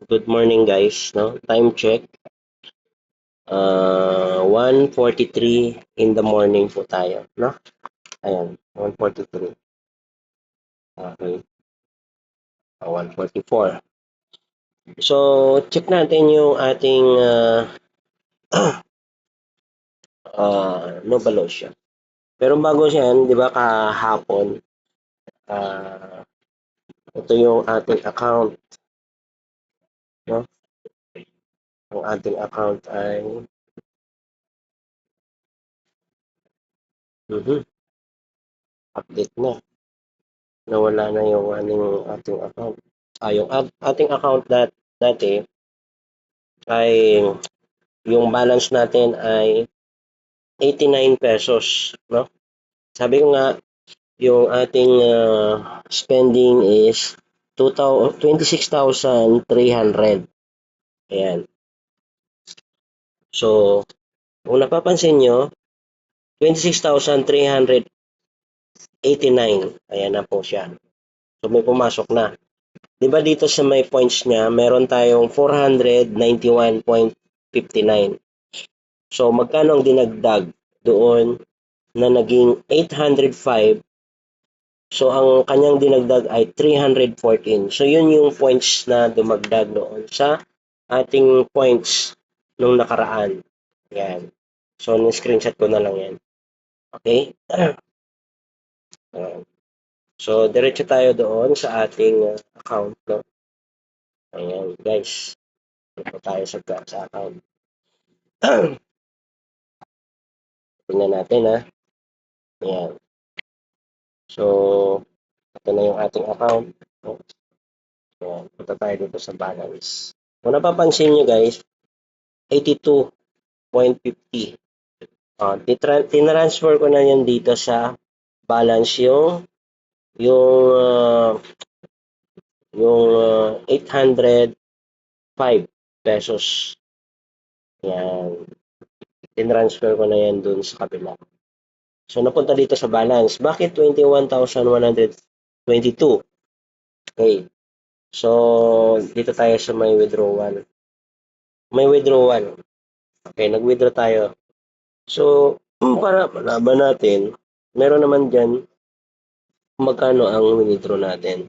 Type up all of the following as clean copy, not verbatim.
Good morning guys, no? Time check. 1:43 in the morning po tayo, no? Ayan, 1:43. Okay. 1:44. So, check natin yung ating Novalo siya. Pero bago siyan, 'di ba kahapon, ah ito yung ating account, no? Ang ating account ay update na. Nawala na yung ating account. Yung ating account dati ay yung balance natin ay 89 pesos, no? Sabi ko nga, yung ating spending is 26,300. Ayan. So, kung napapansin nyo, 26,389. Ayan na po siya. So, may pumasok na. Di ba dito sa may points niya, meron tayong 491.59. So, magkano ang dinagdag doon na naging 805? So, ang kanyang dinagdag ay 314. So, yun yung points na dumagdag noon sa ating points nung nakaraan. Yan. So, screenshot ko na lang yan. Okay? So, diretso tayo doon sa ating account. No? Ayan, guys. Ito tayo sa account. Tingnan natin, ha? Ayan. So, ito na yung ating account. Ayan, punta tayo dito sa balance. Kung napapansin nyo, guys, 82.50. Tinransfer ko na yan dito sa balance yung 805 pesos. Yan. Tinransfer ko na yan dun sa kabila. So, napunta dito sa balance. Bakit 21,122? Okay. So, dito tayo sa may withdrawal. May withdrawal. Okay, nag-withdraw tayo. So, para malaban natin, meron naman dyan magkano ang withdraw natin.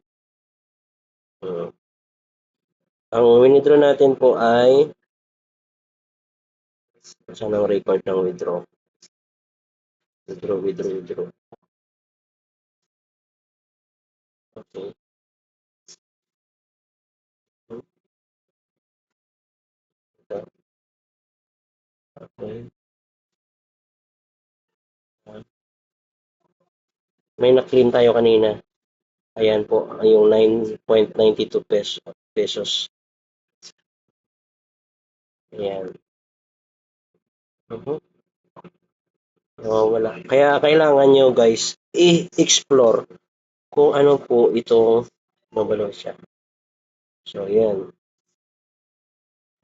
Ang withdraw natin po ay saan ang record ng withdraw? Withdraw. Okay. Okay. May na-claim tayo kanina. Ayan po, yung 9.92 pesos. Ayan. Wala. Kaya kailangan nyo guys, i-explore kung ano po itong Novalo siya. So, ayan.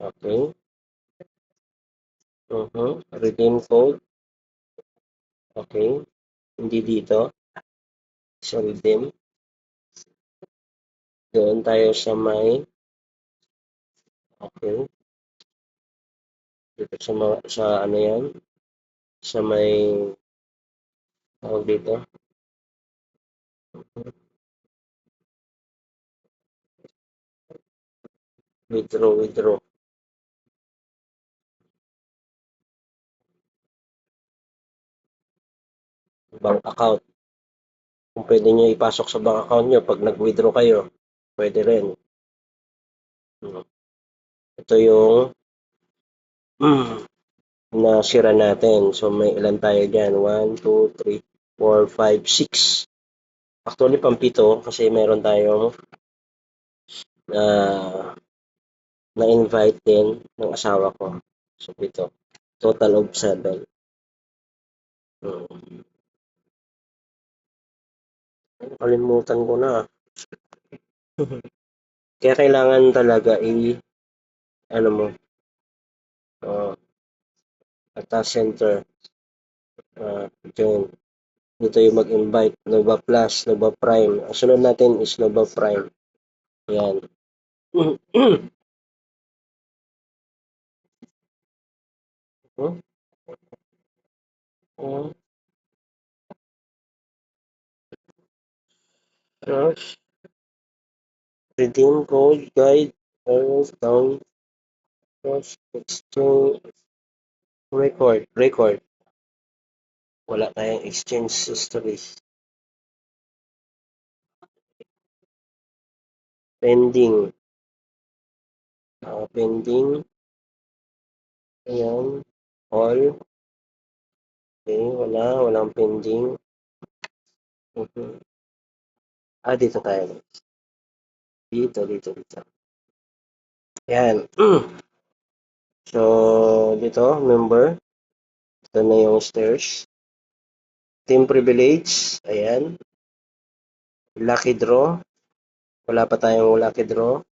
Okay. Redeem code. Okay. Hindi dito. So, redeem. Doon tayo sa may okay. Dito sa ano yan? Sa may tawag dito. Withdraw. Bank account. Kung pwede nyo ipasok sa bank account nyo pag nag-withdraw kayo, pwede rin. Ito yung nasira natin. So, may ilan tayo dyan? 1, 2, 3, 4, 5, 6. Actually, pampito kasi meron tayong na-invite din ng asawa ko. So, ito. Total of 7. Kalimutan ko na. Kaya kailangan talaga ano mo, task center. Dito yung mag-invite. Nova Plus, Nova Prime. Ang sunod natin is Nova Prime. Ayan. Hmm? Hmm? Gosh. Redeem code, guide, errors, down, cross, exchange, record. Wala tayong exchange history. Pending. Pending. Ayan. All. Okay, walang pending. Dito tayo. Dito. Ayan. So, dito, member. Ito na yung stairs. Team privilege. Ayan. Lucky draw. Wala pa tayong lucky draw.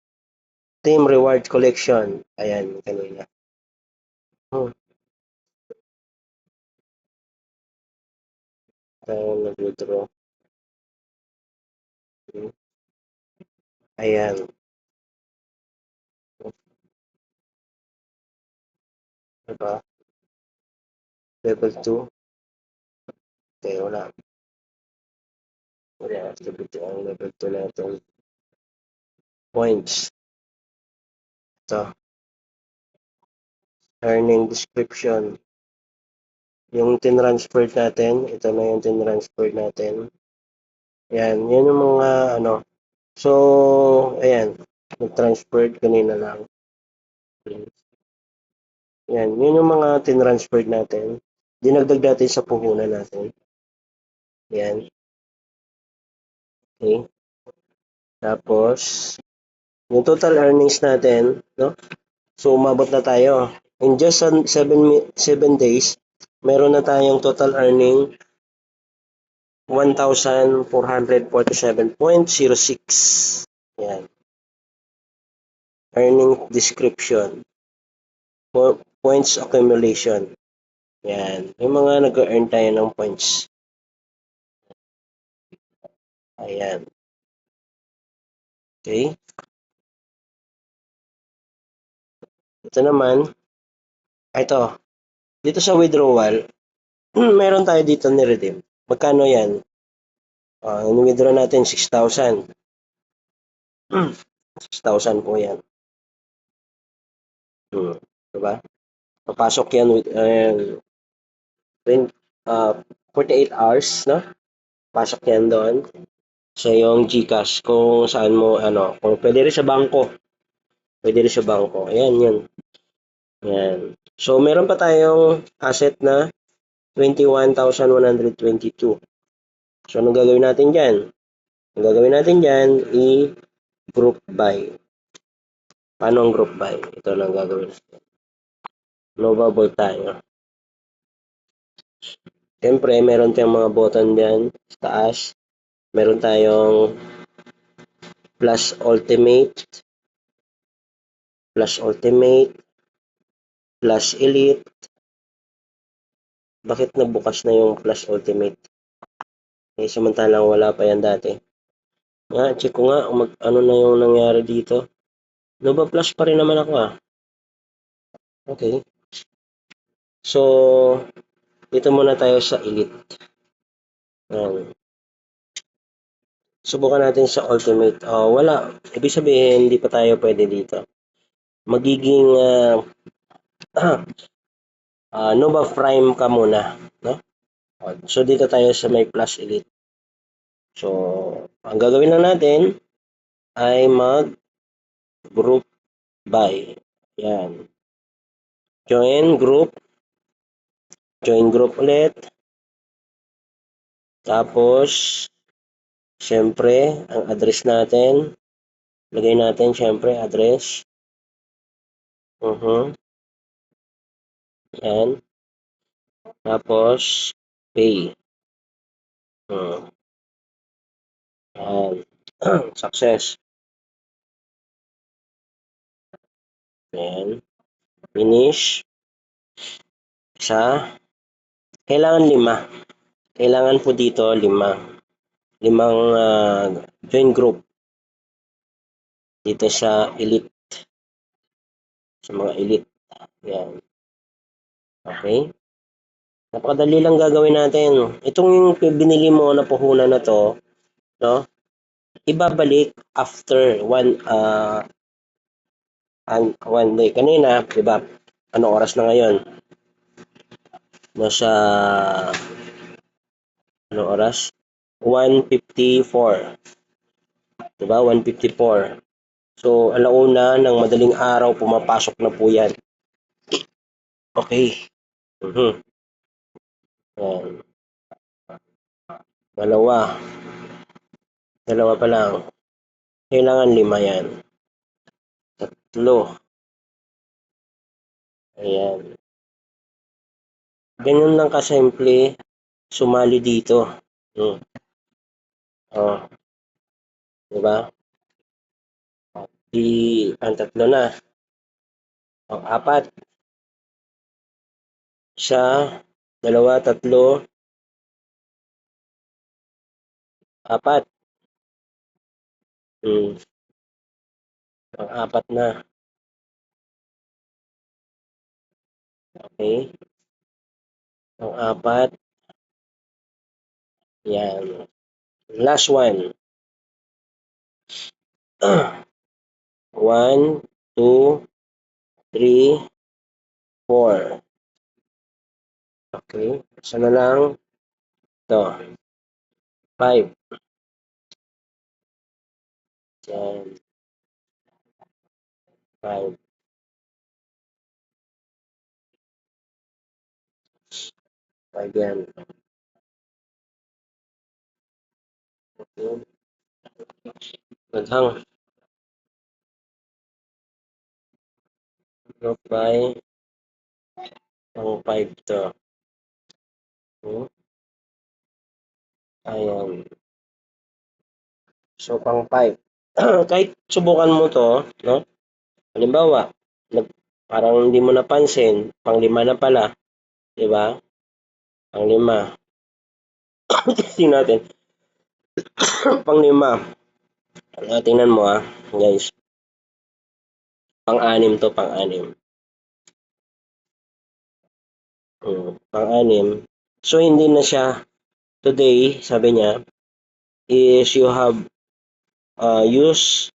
Team reward collection. Ayan, kanina. Tayo nag-withdraw. Ayan. Diba? Level 2. Okay, wala. Wala activity ang level 2 natin. Points. Ito. Earning description. Yung tinransfer natin. Ito na yung tinransfer natin. Ayan. Yan yung mga ano. So, ayan. Nag-transferred kanina lang. Ayan. Yun yung mga tinransfer natin. Dinagdag natin sa puhunan natin. Ayan. Okay. Tapos, yung total earnings natin, no? So, umabot na tayo. In just 7 days, meron na tayong total earning 1,447.06. Yan. Earning description. Points accumulation. Yan. Yung mga nag-earn tayo ng points. Ayan. Okay. Ito naman. Ito. Dito sa withdrawal, meron tayo dito ni-redeem. Magkano yan? Ni-withdraw natin 6,000. 6,000 po yan. Diba? Papasok yan with 48 hours, no? Pasok yan doon sa yung GCash kung saan mo kung pwede rin sa bangko. Pwede rin sa bangko. Ayan, yun. Ayan. So, meron pa tayong asset na 21,122. So, anong gagawin natin dyan? Ang gagawin natin dyan, i-group by. Paano ang group by? Ito lang gagawin natin. Lovable tayo. Siyempre, meron tayong mga button dyan sa taas. Meron tayong plus ultimate, plus elite. Bakit nabukas na yung plus ultimate? Samantalang wala pa yan dati. Check ko nga ano na yung nangyari dito. Nova plus pa rin naman ako Okay. So, dito muna tayo sa elite. Subukan natin sa ultimate. Wala. Ibig sabihin, hindi pa tayo pwede dito. Magiging Nova Prime ka muna. No? So, dito tayo sa may plus elite. So, ang gagawin lang natin ay mag-group by. Yan. Join group ulit. Tapos, syempre, ang address natin. Lagay natin, syempre, address. Yan. Tapos, pay. Yan. Success. Yan. Finish. Isa. Kailangan 5. Kailangan po dito 5. 5 join group. Dito sa elite. Sa mga elite. Yan. Okay? Napakadali lang gagawin natin. Itong yung binili mo na puhunan na to, no? Ibabalik after one day. Kanina, 'di ba? Anong oras na ngayon? Nasa anong oras? 1:54. 'Di ba? 1:54. So, alauna ng madaling araw pumapasok na po 'yan. Okay. Mhm. Yan. Dalawa. Dalawa pa lang. Kailangan 5 yan. Tatlo. Ayan. Ganyan lang kasimple sumali dito. Hmm. Oh, 'di ba? Di ang tatlo na. Ang apat. Isa, dalawa, tatlo, apat. Hmm. Ang apat na. Okay? Ang apat. Yan. Last one. 1, 2, 3, 4. Okay? Isa na lang. Ito. 5. Yan. 5. 5 yan. Okay. Naghang. Group by pang 5 to. Hmm? Ayan. So, pang 5. Kahit subukan mo to, no? Halimbawa, parang hindi mo napansin, pang 5 na pala, di ba? Pang 5. Tingnan natin. Pang 5. Tingnan mo guys. Pang 6 to, pang 6. Pang 6. So, hindi na siya today, sabi niya, is you have used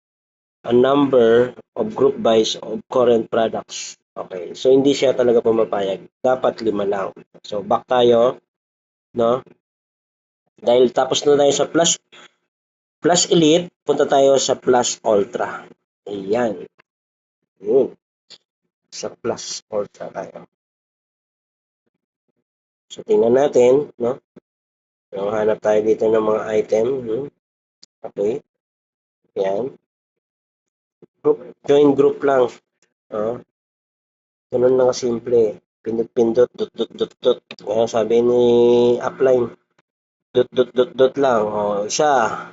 a number of group buys of current products. Okay. So, hindi siya talaga pumapayag. Dapat 5 lang. So, back tayo, no? Dahil tapos na tayo sa plus elite, punta tayo sa plus ultra. Ayan. Yun. Sa plus ultra tayo. So, tingnan natin, no? So, hanap tayo dito ng mga item. Okay. Ayan. Join group lang. Oh. Ganun lang kasimple. Pindot-pindot, dot. Kaya sabi ni upline, dot lang. Isa.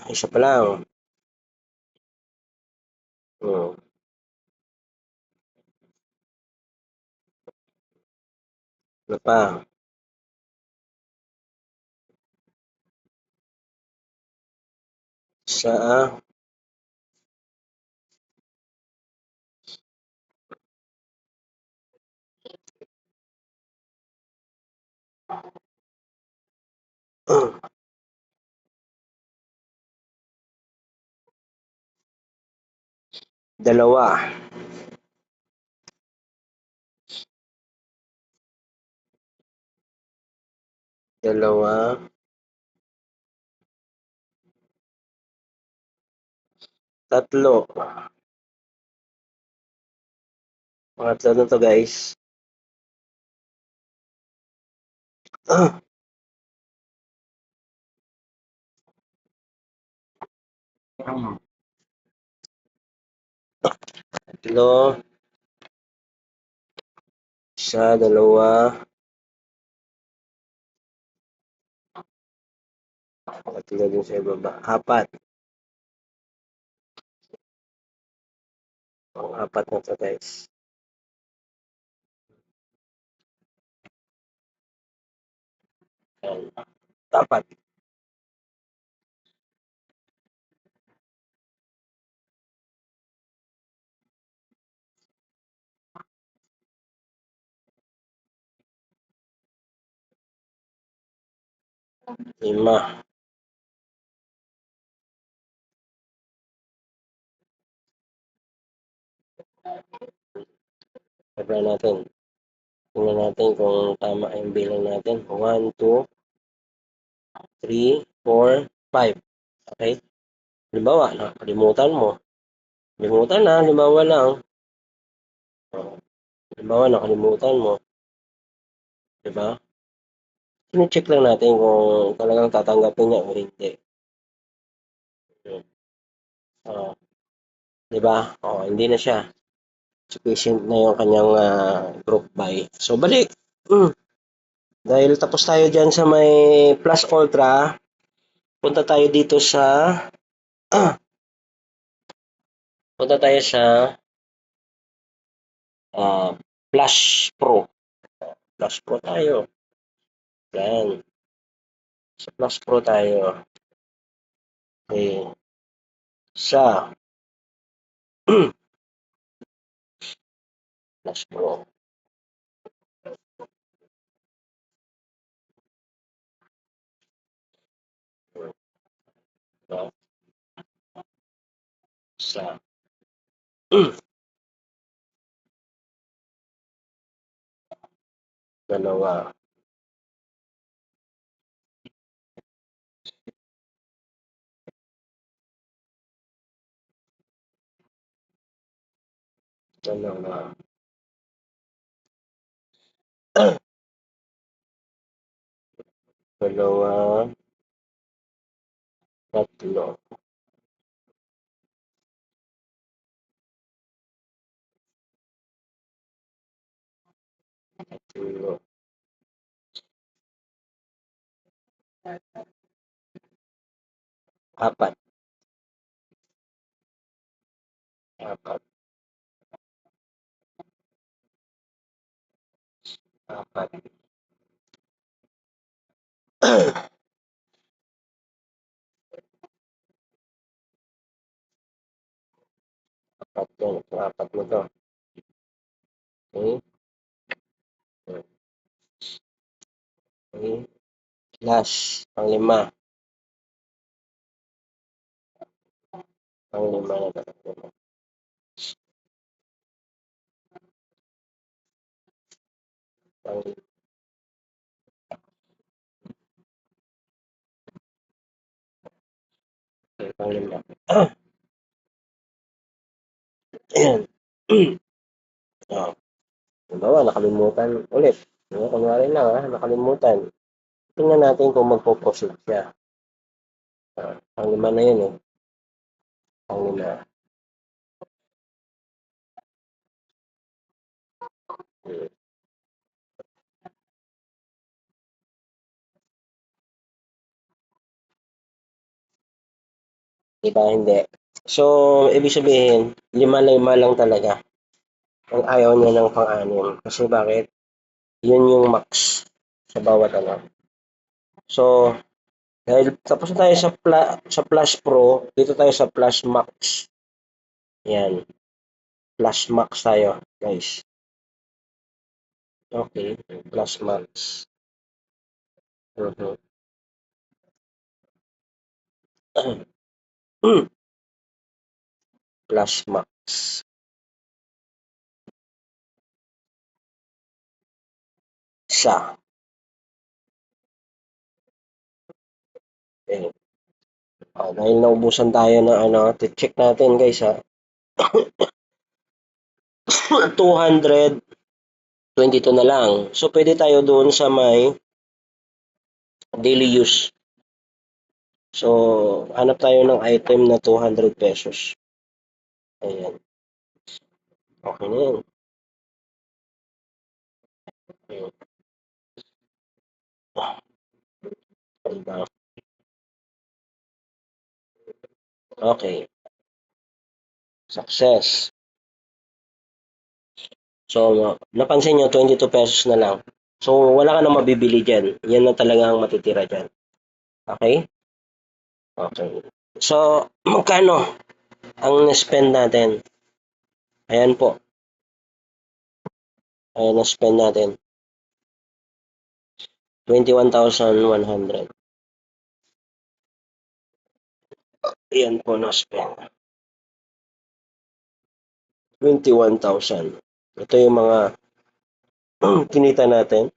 Isa pa lang. Oh. Ano pa? Sa dalawa. Dalawa. Tatlo. Pangatlo na to guys. Tatlo. Isa, dalawa. Tatlo din sa ibaba. Apat. Apat na to guys. Ayan. Apat. 5. Try natin. Tingnan natin kung tama yung bilang natin. 1, 2, 3, 4, 5. Okay? Halimbawa, nakalimutan mo. Limutan na, halimbawa lang. Halimbawa, nakalimutan mo. Diba? Sine-check lang natin kung talagang tatanggapin niya o hindi. Diba? Hindi na siya. Sufficient na yung kanyang group buy. So, balik. Dahil tapos tayo dyan sa may plus ultra, punta tayo dito sa punta tayo sa plus pro. Plus pro tayo. Yan. Sa plus pro tayo. Okay. Sa plus pro. So, sa dalawa. Dalawa. Dalawa. Tatlo. Tatlo. Apat. Apat. Apat. Apat yan. So, apat mo to. Okay. Okay. Last. Pang-5. Pang-5 na to. Pang-5. Okay, pang-5. Ayan. Halimbawa, nakalimutan ulit. Kunwari lang, nakalimutan. Tingnan natin kung magpo-proceed siya. Pang-5 na yun eh. Pang-5. Diba? Hindi. So, ibig sabihin, 5 lang talaga. Ang ayaw niya ng pang-6. Kasi bakit? Yun yung max sa bawat ano. So, dahil tapos na tayo sa Plus Pro, dito tayo sa Plus Max. Yan. Plus Max tayo, guys. Okay. Plus Max. Plus Max. Siya. Okay. Dahil naubusan tayo ng check natin guys ha. 222 na lang. So, pwede tayo doon sa may daily use. So, hanap tayo ng item na 200 pesos. Ayan. Okay na yan. Diba? Okay. Success. So, napansin nyo, 22 pesos na lang. So, wala ka na mabibili dyan. Yan na talaga ang matitira dyan. Okay? Okay. So, magkano ang na-spend natin? Ayan po. Ayan na-spend natin. 21,100. Ayan po na-spend. 21,000. Ito yung mga kinita natin.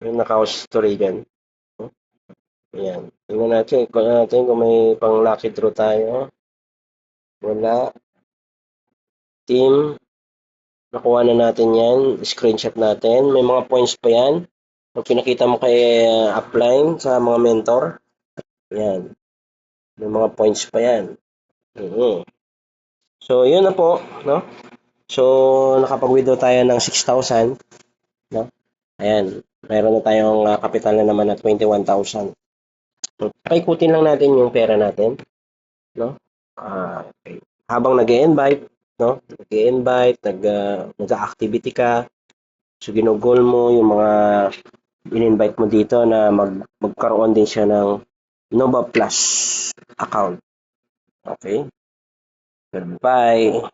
Yung naka-history dyan. Ayan. Tingnan natin kung may pang lucky draw tayo. Wala. Team. Nakuha na natin yan. Screenshot natin. May mga points pa yan. Pag pinakita mo kay upline sa mga mentor. Ayan. May mga points pa yan. So, yun na po. No? So, nakapag-withdraw tayo ng 6,000. No? Ayan. Meron na tayong kapital na naman na 21,000. Paikutin lang natin yung pera natin. No? Okay. Habang nag-i-invite, no? Nag-i-invite, nag-activity ka. So, ginugol mo yung mga in-invite mo dito na magkaroon din siya ng Nova Plus account. Okay? Goodbye.